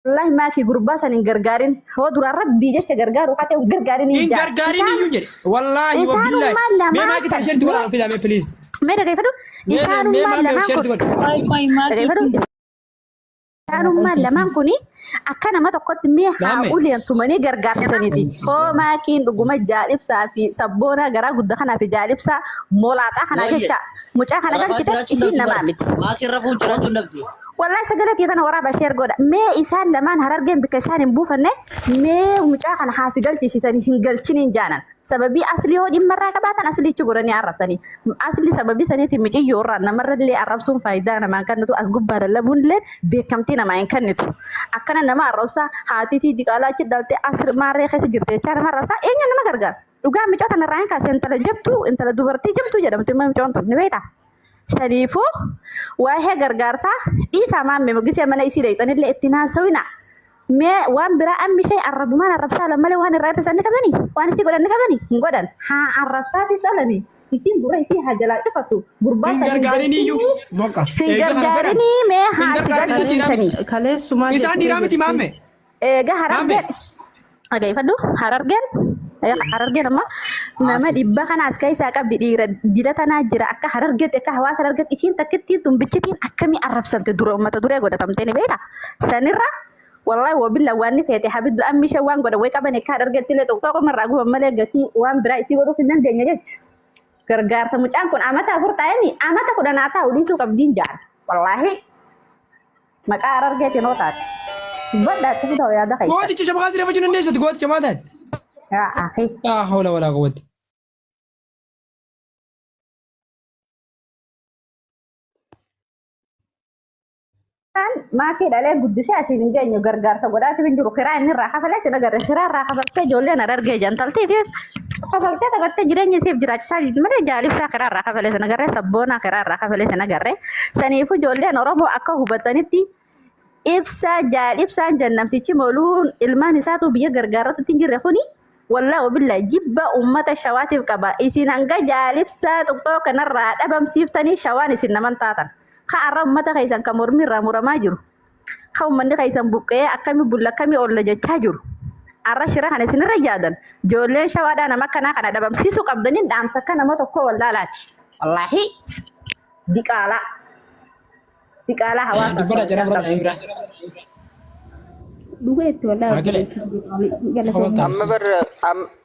والله ما كي جروبات سن غرغارين هو دور ربي جيش غرغارو حتى غرغارين إن غرغارين يوجد والله وبالله ما كنت شرت ولا في العمل بليز ما ده كيفدو إنسان ما لما كنت إنسان ما لما كوني أكنا ما تقول مي هقول ينتمني غرغار سندي هو ما كين دغما جالب سافي سبونا غرا غد خنا في جالب سا مولاتا خنا جچا مچا خنا غد كتا اسين نمامت ما كي رفو جراتو نغدي والله سجلت يدنا ورا بشير جودا ما إنسان لما هرر جيم بكسان بوفنه ما مجا كان حاسقل تشيسني هنقل تشين جانا سببي أصلي هو جم مرة كباتن أصلي تجورني عرفتني أصلي سببي سنة تمشي يورا نمرة اللي عرفتم فايدة أنا ما كان نتو أسقب بدل لبون لين بكمتنا ما يمكن نتو أكنا نما عرفتا هاتي تي دكالا تدلت أصل ما ريخ سجرت كان ما عرفتا إيه نما كرجال لقى مجا كان رأيك أنت لجبتو أنت لدبرتي جبتو جدا متى مجا أنت نبيتا سليفو وهي غرغارسا إيسا ما مجلس ما نيسي ليتني اللي اتناسوينا ما وان برا أم شيء عرب ما عرب سالم ماله وان الرئيس سألني كماني وان سيقول أنك كماني نقولن ها عرب سالي سألني يسين برا يسين حاجة لا شفتو غربات غرغاريني يو غرغاريني ما ها سني كله سما إنسان ديرامتي مامه هررجن أجا يفدو هررجن هررجن ما nama dhibba kana as keessa qabdi dhiira tanaa jira akka harargeetti akka hawaasa harargeetti isiin takkittiin tumbiccitiin akkamii arrabsamte dura ummata duree godhatamtee ni beekta sanirra wallahi wabilla waan ni feete habiddu ammi ishee waan godha way qaban akka harargeetti illee tokko marraa guban malee gatii waan biraa isii godhuuf hin dandeenya jechuudha gargaarsa mucaan kun amata afur taa'anii amata kudhan haa taa'u dhiisuu qabdiin jaal wallahi maqaa harargeetiin hoo taate baddaatti fidoo yaada keessa gooticha shabaa siree fayyadu dandeessu gooticha maal taate yaa akhi لا حول ولا قوة kan maakii dhalee guddisee asiin hin geenye gargaarsa godhaati hin jiru kiraa inni irraa kafalee sin agarre kiraa irraa kafaltee ijoolleen argee jantaltii fi kafaltee taphattee jireenya isiif jiraachisaa jirti malee jaalibsaa kiraa irraa kafalee sin agarre sabboonaa kiraa irraa kafalee sin agarre saniifu ijoolleen oromoo akka hubatanitti ibsaa jaalibsaan jannamtichi mooluun ilmaan isaatu biyya gargaarratutti hin jirre kuni والله وبالله جبا أمة شواتف كبا إسين هنگا جالب سا تقطو كنرا دبم سيفتني شوان إسين نمان تاتن خا أمة خيسان كمرمي رامورا ماجر خاو من خيسان بوكي أكامي بولا كامي أولا جاجر أرى شرا خان إسين رجادن جولين شوادا نما كنا كنا دبم سيسو قبدنين دام سكنا ما تقو ولا لاتي والله ديكالا هوا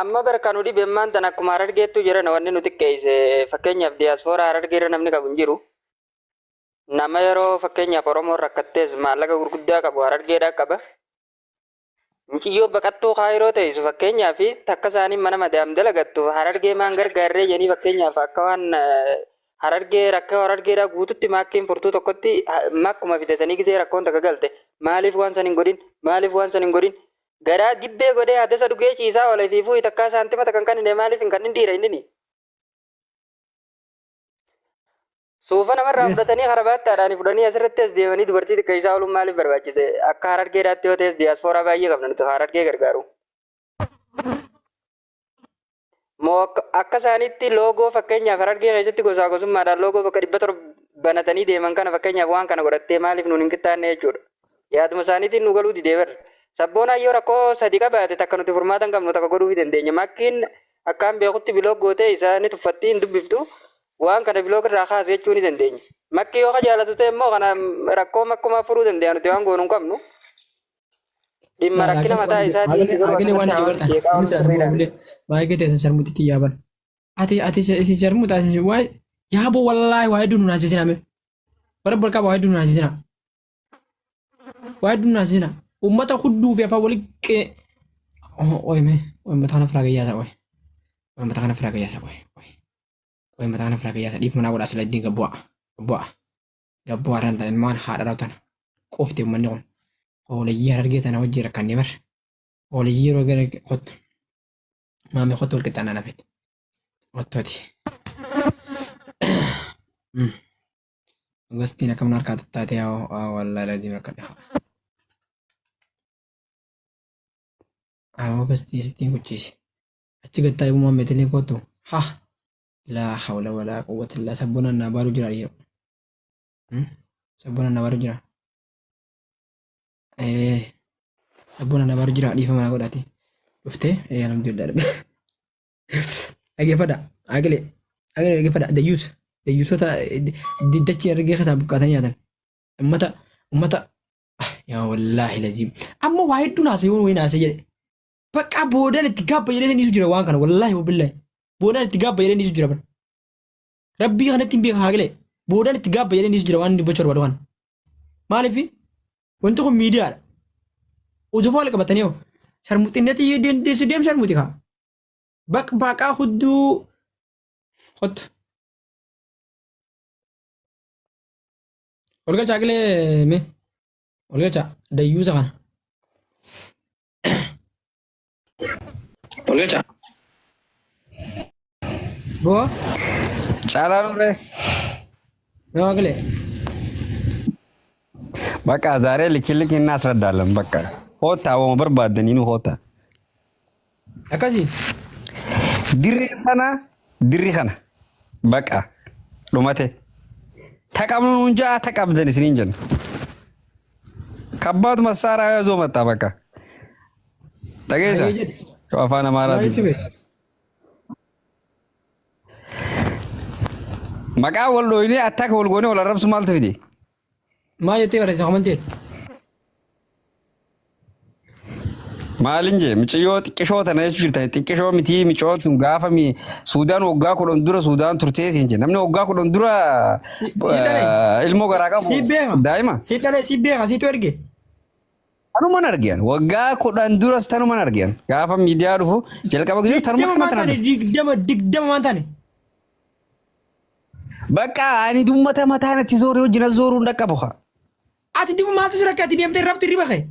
amma bar kan udi bemman tan akkuma harargeettu jiran wanni nuti keeyse fakkeenyaaf diyaaspoora harargeerra namni qabu hin jiru nama yeroo fakkeenyaaf oromoon rakkattees maallaqa gurguddaa qabu harargeedhaa qaba muciyyoo baqattuu kaayiroo teessu fakkeenyaaf takka isaanii mana madaam dalagattu harargee maan gargaarree jedhanii fakkeenyaaf akka waan harargee rakkoo harargeedhaa guututti maakkiin furtuu tokkotti makkuma fidatanii gisee rakkoon takka galte maaliif waan san hin godhin garaa dibbee godhee addasa dhugee ciisaa oolee fi fuuyi takkaa saantima takkan kan hin maaliif hin kan hin dhiira inni suufa namarraa fudhatanii karabaattaadhaan fudhanii asirratti as deemanii dubartii xiqqaa isaa ooluun maaliif barbaachise akka harargeedhaatti yoo ta'es diyaaspooraa baay'ee qabna nuti harargee gargaaru. Moo akka isaaniitti loogoo fakkeenyaaf harargee keessatti gosaa gosummaadhaan loogoo bakka 100 banatanii deeman kana fakkeenyaaf waan kana godhattee maaliif nuun hin qixxaanne jechuudha. Yaaduma isaaniitiin nu galuu didee barra. Sabboonaa yoo rakkoo sadii qabaate takka nuti furmaatan qabnu takka godhuu fi dandeenya. Makkiin akkaan beekutti biloog gootee isaanii tuffattii hin dubbiftu waan kana biloog irraa kaasuu jechuu ni dandeenya. Makki yoo jaalatu ta'e immoo kana rakkoo makkumaa furuu dandeenya nuti waan goonu hin qabnu. Dhimma rakkina mataa isaatiin Agile waan jigarta. Baay'ee teessan sharmutitti yaaban. Ati isi sharmuta ati waay yaabo wallahi waay dunu naasisina me. Barbar qaba waay dunu naasisina. Waay dunu naasisina. Ummata hudduu fi afaan walitti oime ummata kana firaagayyaasa oy. Ummata kana firaagayyaasa oy. Ummata kana firaagayyaasa dhiif manaa godhaa sila ittiin gabbu'a ranta ilmaan haadha raawtan qofti ummanni kun. Olayyii harargee tana hojii rakkanne bar. Olayyii yeroo gara qottu. Maamee qottu wal qixxaanaa nafetti. Qottooti. Agostiin akkam harkaa tattaatee wallaahi lajii rakkadhe. Agostii sittiin kuchiisi. Achi gattaa ibuu maameetilee qottu. Ha! Laa hawla walaa quwwata illaa sabboonaan naa baaruu jira dhiyeewu. Sabboon nabaru jira. Sabboon nabaru jira dhiifama na godhati. Dhuftee alhamdulillah. Dhaggeeffadha. Agalee dhaggeeffadha. Dayyuusota dachee argee keessaa buqqaatanii nyaatan. Ummata yaa wallaahi laziim. Amma waa hedduu naasee yoo wayii naasee jedhe. Bakka boodaan itti gaabba jedhee niisu jira waan kana wallaahi wabillahi. Boodaan itti gaabba jedhee niisu jira bara. Rabbii kanatti hin beekaa hagalee. Boodaan itti gaabba jedhee niisu jira waan inni bocha barbaadu kana. Maaliif wanti kun miidiyaadha. Ujufaa wal qabatanii hoo. Sharmuxinnati deemsi deem sharmuxi kaa. Baqaa hudduu hottu. Olgalchaa gilee mee? Olgalchaa dayyuusa kana. Olgalchaa. Boo? Caalaa nuree. Yoo gilee. Bakka zaaree likki inni asirra bakka hoota wama barbaadanii nu hoota. Akkasii. Dirri kana bakka dhumate. Taqabnu nuun ja'a taqabdan isiniin jenna. Kabbaatu masaaraa yoo zoo maxxaa bakka. Dhageessa. Afaan Amaaraatiin. Maqaa wal dhooyinee attaaka wal goonee wal arrabsu maaltu fide? Maal jettee barreessa komanteet? Maalin jee micciyoo xiqqishoo tana jechuu jirta xiqqishoo mitii miccoo tun gaafa Suudaan waggaa 10 dura Suudaan turtee siin jee namni waggaa 10 dura ilmoo garaa qabu daa'ima. Si dhalee si beeka si tu erge. Tanuman argiyan waggaa 10 duras tanuman argiyan gaafa miidiyaa dhufu jalqaba gisee tanuma kana digdama maan taane. Bakka ani dummata mataanatti zooree wajjin zooruu hin dhaqqabu. Ati dibu maatu sira kati deemtee rafti riba kee.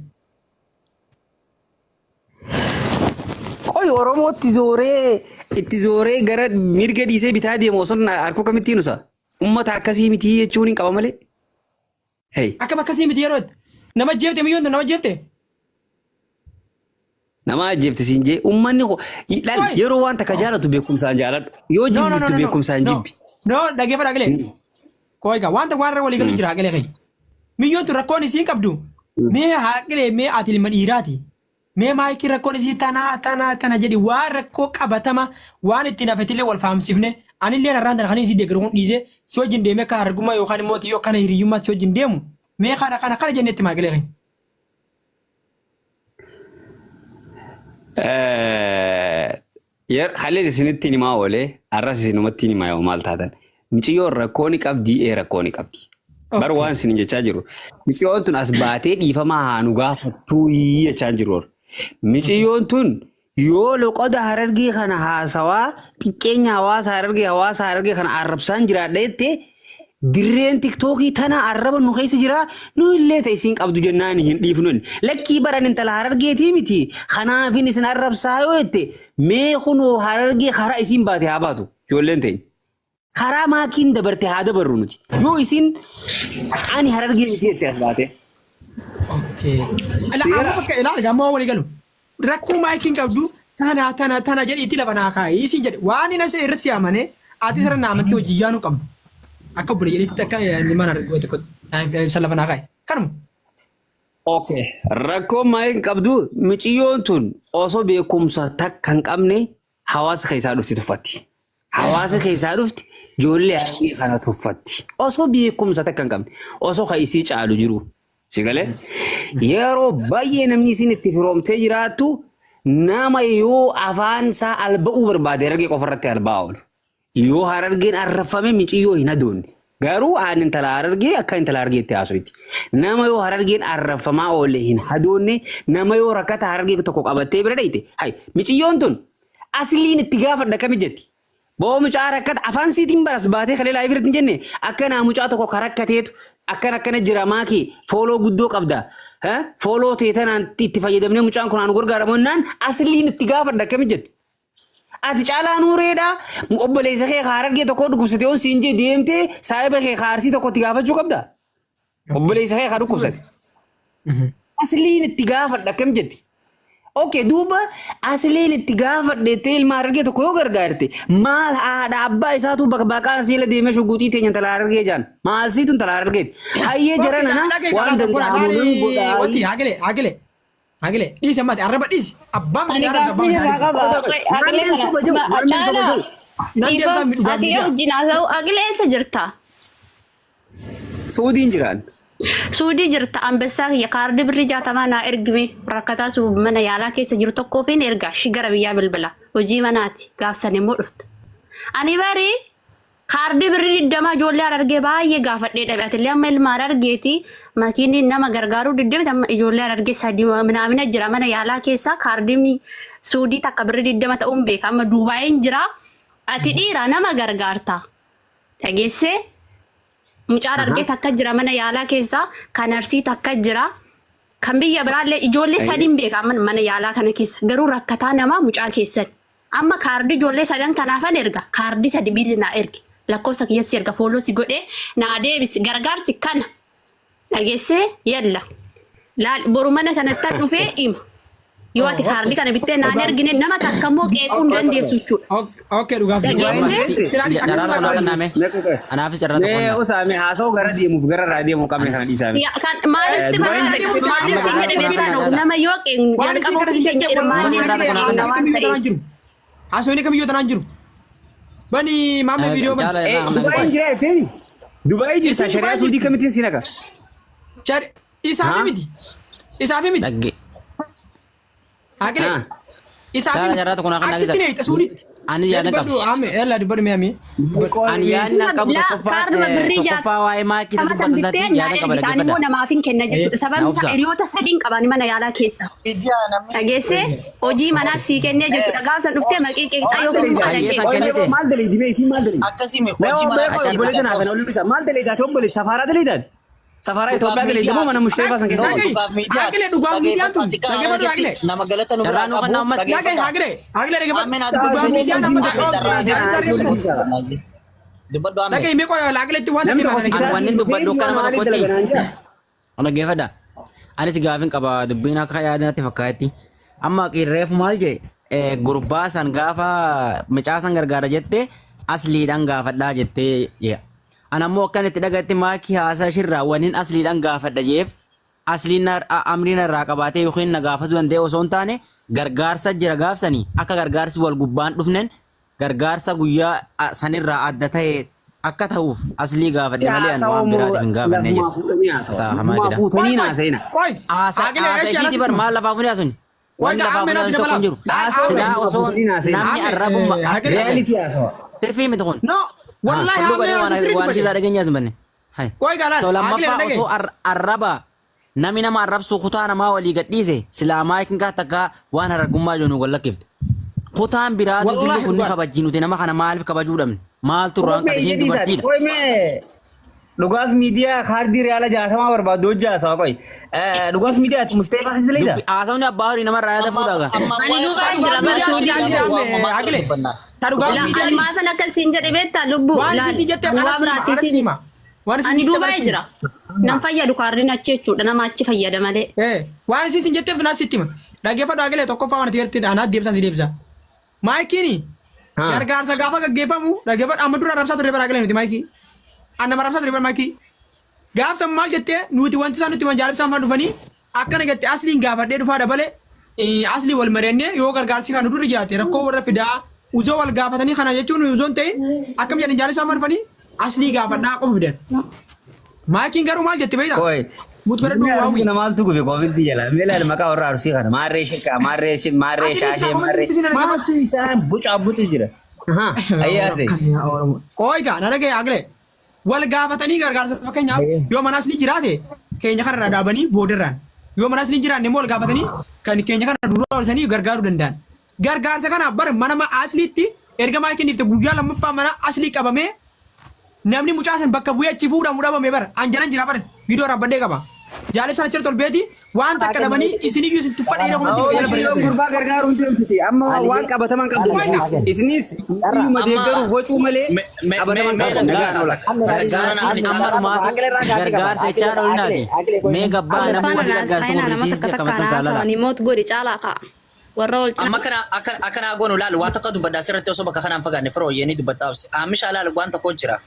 Qoy Oromootti itti zooree gara mirga dhiisee bitaa deemu osoo harkoo kamittiin usa. Ummata akkasii miti jechuun hin qaba malee. Akkam akkasii miti yeroo nama jeefte miyyoon nama jeefte. Nama ajjeefte siin jee ummanni yeroo waan takka jaalatu beekumsaan jaaladhu. Yoo jibbitu beekumsaan jibbi. No, dhaggeeffadha agalee. Kooyika wanta waan irra walii galu jira agalee kee. Miyyoon tun rakkoon isii qabdu. Mee haqlee mee ati ilma dhiiraati. Mee maayikii rakkoon isii tana jedhi waan rakkoo qabatama waan ittiin hafetillee wal fahamsiifne anillee narraan tana kan isii deeggaruun dhiisee si wajjin deemee kan argummaa yookaan immoo yoo kana hiriyyummaatti si wajjin deemu mee kana jennetti maagalee kee. Haalli isinitti himaa oolee arras isinumatti himaa yoo maal taatan miciyyoon rakkoon qabdi rakkoon qabdi. Bara waan isin jechaa jiru. Miciyyoon tun as baatee dhiifama haanu gaafattuu jechaa jiru. Miciyyoon tun yoo loqoda Harargee kana haasawaa xiqqeenya hawaasa Harargee kana arrabsaan jiraadha jettee dirreen tiktookii tana arraba nu keessa jira nu illee ta'e isin qabdu jennaan hin dhiifnu. Lakkii baran intala Harargeetii miti kanaafin isin arrabsaa yoo jette mee kunoo Harargee karaa isin baate haa baatu ijoolleen ta'e. Karaa maakiin dabarte haa dabarru nuti. Yoo isin ani Harargee miti jettee as baate. Okay. Ilaala gammoo walii galu. Rakkoo maakiin qabdu tana jedhi itti lafa naa kaa'i isin jedhe waan inni as irratti si'amane ati sirra naamatti hojii yaanu qabdu. Akka bule jedhitti akka mana argaa tokko lafa naa kaa'i. Kanuma. Okay. Rakkoo maakiin qabdu miciyyoon tun osoo beekumsa takka hin qabne hawaasa keessaa dhufti tuffatti. Hawaasa keessaa dhufti ijoollee Harargee kana tuffatti. Osoo beekumsa takka hin qabne osoo kan isii caalu jiru. Sigalee yeroo baay'ee namni isin itti firoomtee jiraattu nama yoo afaan isaa alba'uu barbaade Harargee qofarratti alba'aa oolu. Yoo Harargeen arrafame miciyyoo hin adoonne. Garuu aan intala Harargee akka intala Harargeetti haasofti. Nama yoo Harargeen arrafamaa oole hin adoonne nama yoo rakkata Harargee tokko qabattee bira dhayite. Miciyyoon tun asliin itti gaafadha kami jetti. Boo mucaa rakkata afaan siitiin baras baatee kalee laayif irratti hin jenne akka naa mucaa tokko karakkateetu akkana jira maakii fooloo guddoo qabda. Fooloo ta'e tanaan itti fayyadamnee mucaan kun aanu gargaaramu naan asliin itti gaafadha kami jetti. Ati caalaa nuureedha obboleessa kee Harargee tokko dhukkubsate on siin jee deemtee saayiba kee Arsii tokko itti gaafachuu qabda. Obboleessa kee dhukkubsate. Asliin itti gaafadha kami jetti. Okay, duuba asliin itti gaafadheettee ilma argee tokko yoo gargaarte maal haadha abbaa isaatu baqaan asiila deemee shuguutii teenya intala argee jaan maal siitu intala argeeti hayyee jaran ana waan danda'amu godhaa. Hagile dhiisi ammati arraba dhiisi abbaan Ani gaaffii irraa qaba. Ati yoo wajjin haasa'u Agilee eessa jirta? Suudiin jiraan. Suudii jirta ambessaa kiyya kaardii birrii 60 naa ergime rakkataa suub mana yaalaa keessa jiru tokkoof hin ergaa shi gara biyyaa bilbila hojii manaati gaafsan immoo dhufta. Ani bari kaardii birrii 20 ijoollee argee baay'ee gaafadhee dhabe ati amma ilmaan argeeti makiinni nama gargaaruu diddamte amma ijoollee argee sadii naamina jira mana yaalaa keessa kaardiin suudii takka birrii 20 ta'uun beeka amma Duubaayin jira ati dhiira nama gargaarta dhageessee. Mucaan argee takka jira mana yaalaa keessa kan arsii takka jira kan biyya biraallee ijoollee sadiin beeka mana yaalaa kana keessa garuu rakkataa nama mucaa keessan amma kaardii ijoollee sadan kanaafan erga kaardii sadi biizi naa ergi lakkoofsa kiyyassi erga fooloosi godhee naa deebisi gargaarsi kana dhageessee yalla boru mana kanatti dhufee hima yoo ati kaardii kana bittee naan ergine nama takka immoo qeequun dandeessu jechuudha. Okay dhugaaf. Anaafis carraa tokko. Mee Usaamee haasa'u gara deemuuf gara irraa deemuu qabne kana dhiisaame. Maaliif nama yoo qeequ Haasawni kamiyyuu tanaan jiru. Bani maamee viidiyoo bani. Dubaayin jira jettee Dubaayii jirta shari'aa suudii kamitiin si naqa? Isaafi miti. Isaafi miti. Dhagge. Hagile. Isaafi Cara cara tokko naa kan achitti ne hiita suudii. Ani yaada qabu. Ella dubbadhu mee amii. Ani yaada qabu tokkoffaa waa'ee maakii ta'uu baatanii yaada qaba dhaggeeffadha. Ani namaaf hin kenna jechuudha. Sababni isaa hiriyoota sadiin qaban mana yaalaa keessa. Dhageessee hojii manaas sii kennee jechuudha. Gaafa dhuftee maqii qeeqxaa yoo kennu maal daleedi mee isiin maal daleedi? Akkasii hojii mana obboleessa naaf ol bisa maal daleedaati obboleessa safaraa daleedaati? Safaraa Itoophiyaa daleedi moo mana mushteefaa san keessa? Hagile dhugaaf miidiyaan tun. Dhaggeeffadhu Hagile. nama galata nu biraa qabu. Hagile dhaggeeffadhu. Dhugaaf miidiyaan nama Dubbaddu ame. Dhagee mee qoyoo Hagiletti waan itti Ani wanni dubbadhu akka nama tokkotti. Ana geeffadha. Anis gaafin qaba dubbiin akka yaadatti fakkaatti. Amma qirreef maal jee gurbaa san gaafa mucaa san gargaara jette asliidhaan gaafadhaa jettee ana ammoo akkan itti dhagatti maakii haasaa shirraa waniin asliidhaan gaafadha jeef asliin amriin irraa qabaatee yookiin na gaafatu danda'e osoo hin taane gargaarsa jira gaafsanii akka gargaarsi wal gubbaan dhufnen gargaarsa guyyaa sanirraa adda ta'e akka ta'uuf aslii gaafadhe malee ani waan biraatiif hin gaafanne fuutanii naasa'ina. Haasa'iiti bar maal lafaa fuudhee asuni waan lafaa fuudhee tokko hin jiru silaa osoo namni arrabumma Realitii haasawa. tirfii miti kun wallahi waan jirraa dhageenyaa sun banne lammaffaa osoo arraba nami nama arrabsu kutaa namaa walii gadhiise silaamaa ekin kaa takka waan harargummaa joonu wallakkifte kutaan biraatu dillu kunni kabajjii nuti nama kana maaliif kabajuu dhabne maaltu irraan qabeenyi dubartiidha. Dhugaaf miidiyaa kaardii reala 60 barbaaddu hojjaa haasawa qoy. Dhugaaf miidiyaa ati mushteefaa si leeyda. Haasawni abbaa horii nama irraa yaada fuudhaa Ani dhugaan jira bara suudii. Almaasan akkasiin jedhe beektaa lubbuu. Waan isin jettee arasiima. Ani Duubaay jira. Nam fayyadu kaardiin achi jechuudha nama achi fayyada malee. Waan isin jetteef naas sitti hima. Dhaggeeffadhu Hagilee tokkoffaa waan ati gartee anaat deebisa si deebisa. Maayikiini gargaarsa gaafa gaggeeffamu dhaggeeffadhu amma dura rabsaa ture bara Hagilee nuti maayikii. Anna marabsaa ture bara maayikii. Gaafsa maal jettee nuti wanti isaan nuti jaalibsaan faan dhufanii akkana jettee asliin gaafadhee dhufaa dabalee aslii wal mari'annee yoo gargaarsi kan dura jiraate rakkoo warra fidaa uzoo wal gaafatanii kana jechuun uzoo hin ta'in akkam jedhan jaalibsaan faan dhufanii aslii gaafadhaa qofa fidan. Maayikiin garuu maal jette beektaa? Mutkara duwwaa Arsi na maaltu gube koofiddi jala meela maqaa warra arsii kana maarree shirkaa maarree shaashee maaltu isaan bucaa butu jira. Ayyaase. Kooyga na dhagee Hagilee wal gaafatanii gargaarsa fakkeenyaaf yoo manaas ni jiraate keenya kana dhaabanii boodarraan yoo manaas ni jiraanne immoo wal gaafatanii kan keenya kana dura olsanii gargaaruu danda'an. Gargaarsa kana bar mana asliitti erga maayikiin ifte guyyaa lammaffaa mana aslii qabamee namni mucaa san bakka bu'ee achi fuudhamuu dhabame bar anjalan jira bar viidiyoo rabbadhee qaba. Jaalibsaan achirratti ol beeti waan takka dhabanii isiniyyuu isin tuffadhee gurbaa gargaaruun deemtiti amma waan qabataman qabdu isinis iyyuma deeggaruuf wacuu malee qabataman qabdu gargaarsa jechaan olinaati mee gabbaa namni walii gargaarsa murtiis akka maxxansaa lala. Ani moot godhi caalaa ka'a. warra wal Amma kana goonu laal waa takka dubbaddaa sirriitti osoo bakka kanaan fagaanne firoo yennii dubbaddaaf. Amisha laal waan tokko jira.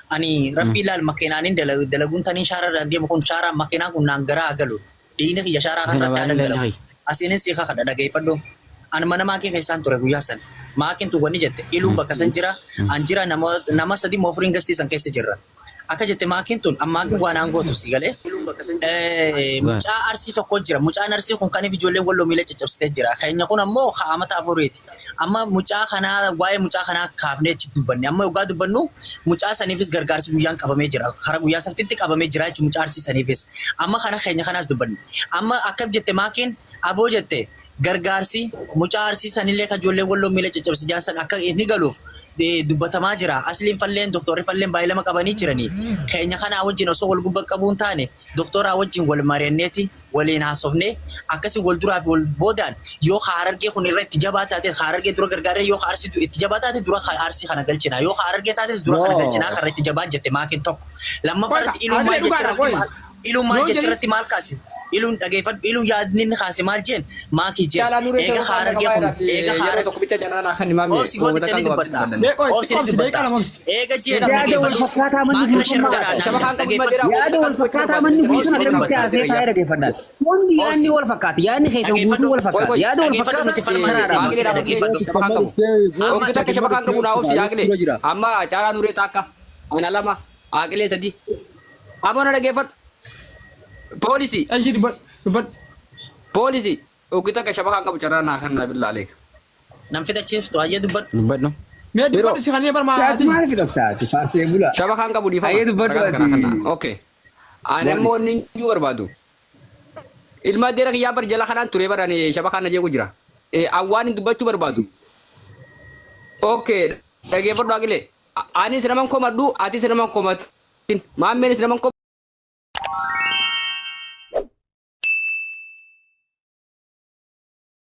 Ani rabbii laal makiinaanin dalaguun tanii shaara deemu kun shaara makiinaan kun naan garaa galu. Dhiini kiyya shaaraa kan irratti aadan dalagu. Asiinin siiqa kadha dhageeffadhu. Ani mana maakii keessaan ture guyyaa san. Maakiin tu wanni jette iluun bakka san jira. An jira nama sadi moofuriin gastiisan keessa jirra. Akka jette maakiin tun ammaakiin waan aangootu si galee. Mucaa arsii tokko jira. Mucaan arsii kun kan ijoolleen walloo miila caccabsitee jira. Keenya kun ammoo kaa'amata afuriiti. Amma mucaa kanaa waa'ee mucaa kanaa kaafnee achi dubbanne. Amma yoggaa dubbannu mucaa saniifis gargaarsi guyyaan qabamee jira. Karaa guyyaa saftitti qabamee jira jechuun mucaa arsii saniifis. Amma kana keenya kanaas dubbanne. Amma akkam jette maakiin aboo jette. Gargaarsi mucaa arsii sanillee kan ijoollee walloo miila caccabsi jaansan akka inni galuuf dubbatamaa jira. Asliin falleen doktorri falleen baay'ee lama qabanii jiranii. Keenya kanaa wajjin osoo wal gubba qabuun taane doktoraa wajjin wal mari'anneeti waliin haasofnee akkasii wal duraa fi wal boodaan yoo Harargee kun irra itti jabaa taate Harargee dura gargaaree yoo arsii itti jabaa taate dura arsii kana galchina yoo Harargee taates dura kana galchina kan itti jabaa jette maakiin tokko. Lammaffatti ilummaa jechirratti maal kaase? Ilun dhageeffadhu ilun yaadni kaase maal jeen maakii jeen eega Harargee kun eega Harargee obsi gooticha ni dubbata obsi ni dubbata eega jeen yaada wal fakkaataa manni guutummaa yaada wal fakkaataa manni guutummaa akkamitti haasee taa'ee dhageeffadhaan hundi yaadni wal fakkaata yaadni keessa guutuu wal fakkaata yaada wal fakkaata amma caalaa nuree taakka ana lama aaqilee sadi amana dhageeffadhu polisi Aji dubbad. polisi ukita ka shabakan ka bicara na kan nabi lalek nam fitachiiftu hayyee dubbadhu. Dubbadhu. Mee dubbad si kanneen barmaa. taati maal fidaftaati faarsee bula shabakan ka budi fa hayyee dubbadhu ati okay ane mo nin ju barbadu ilma dera ya bar jala kanan ture barani shabakan na je ko jira awani dubbachu barbadu okay dage fardo agile ani sinaman ko maddu ati sinaman ko matin mamme sinaman ko